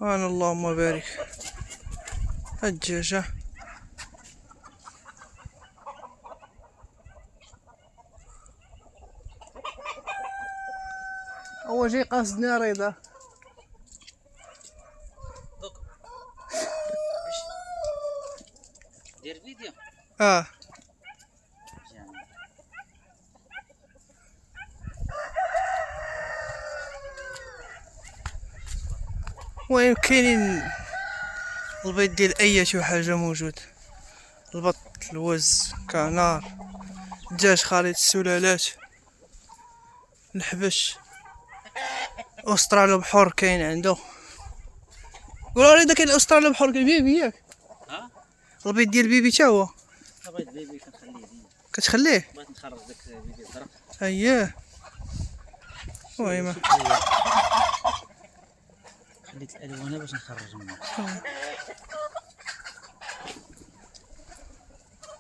أنا اللهم بارك. الدجاجة هو جاي قاصدني رضا. دير فيديو. اه وين كاينين البيض ديال اي حاجه موجود، البط، الوز، كنار، دجاج خليط السلالات، الحبش، استرالو بحور كاين عنده. قولوا لي كاين استرالو بحور كاين بيبي ياك؟ ها البيض ديال البيبي تا هو بغيت بيبي كنخليه ديما. كتخليه؟ بغيت نخرج داك بيبي الزرق. اييه المهم خليت الالوانه باش نخرجهم.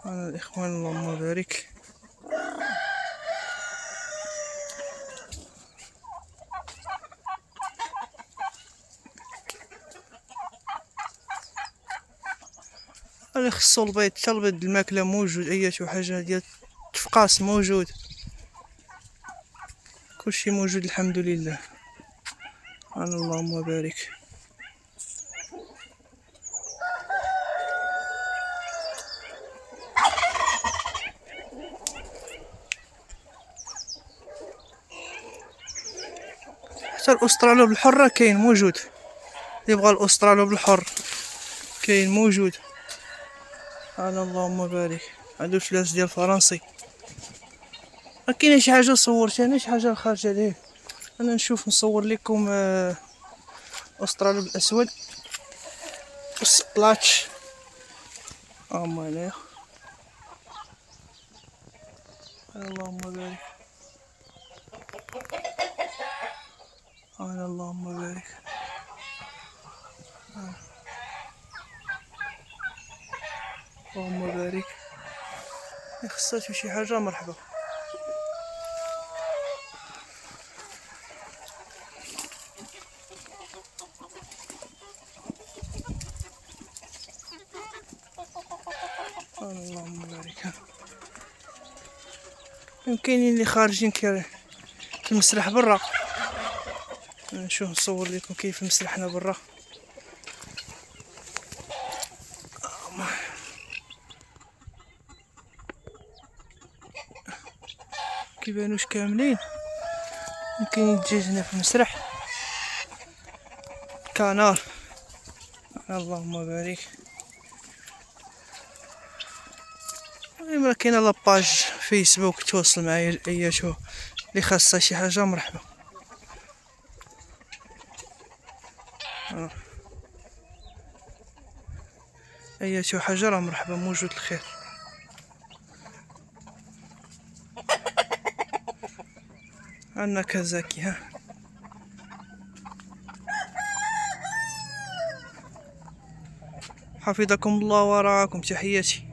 أنا الإخوان اللهم بارك. أنا خصو البيض، تا البيض الماكلة موجود، أي حاجة ديال التفقاس موجود، كلشي موجود الحمد لله. أنا اللهم بارك. حتى الأسترالو بالحر كاين موجود، يبغى الأسترالو بالحر كاين موجود. أنا اللهم بارك. هادو الفلاس ديال فرنسي. ما كاينه شي حاجه صورتي انا، شي حاجه خارجه عليه. انا نشوف نصور لكم أسترالو بالاسود والسبلاتش. هنايا. اللهم بارك. أنا اللهم بارك. اللهم بارك. خصها شي حاجة مرحبا. اللهم بارك. كاينين اللي خارجين في المسرح برا. نشوف نصور لكم كيف مسرحنا برا. كيبانوش كاملين. كاين الدجاج هنا في المسرح، كنار. اللهم بارك. ما كاينه لاباج فيسبوك تواصل معايا اياتو اللي خاصها شي حاجه مرحبا. اياتو حاجه راه مرحبا، موجود الخير. عندنا كازاكي. ها حفظكم الله ورعاكم، تحياتي.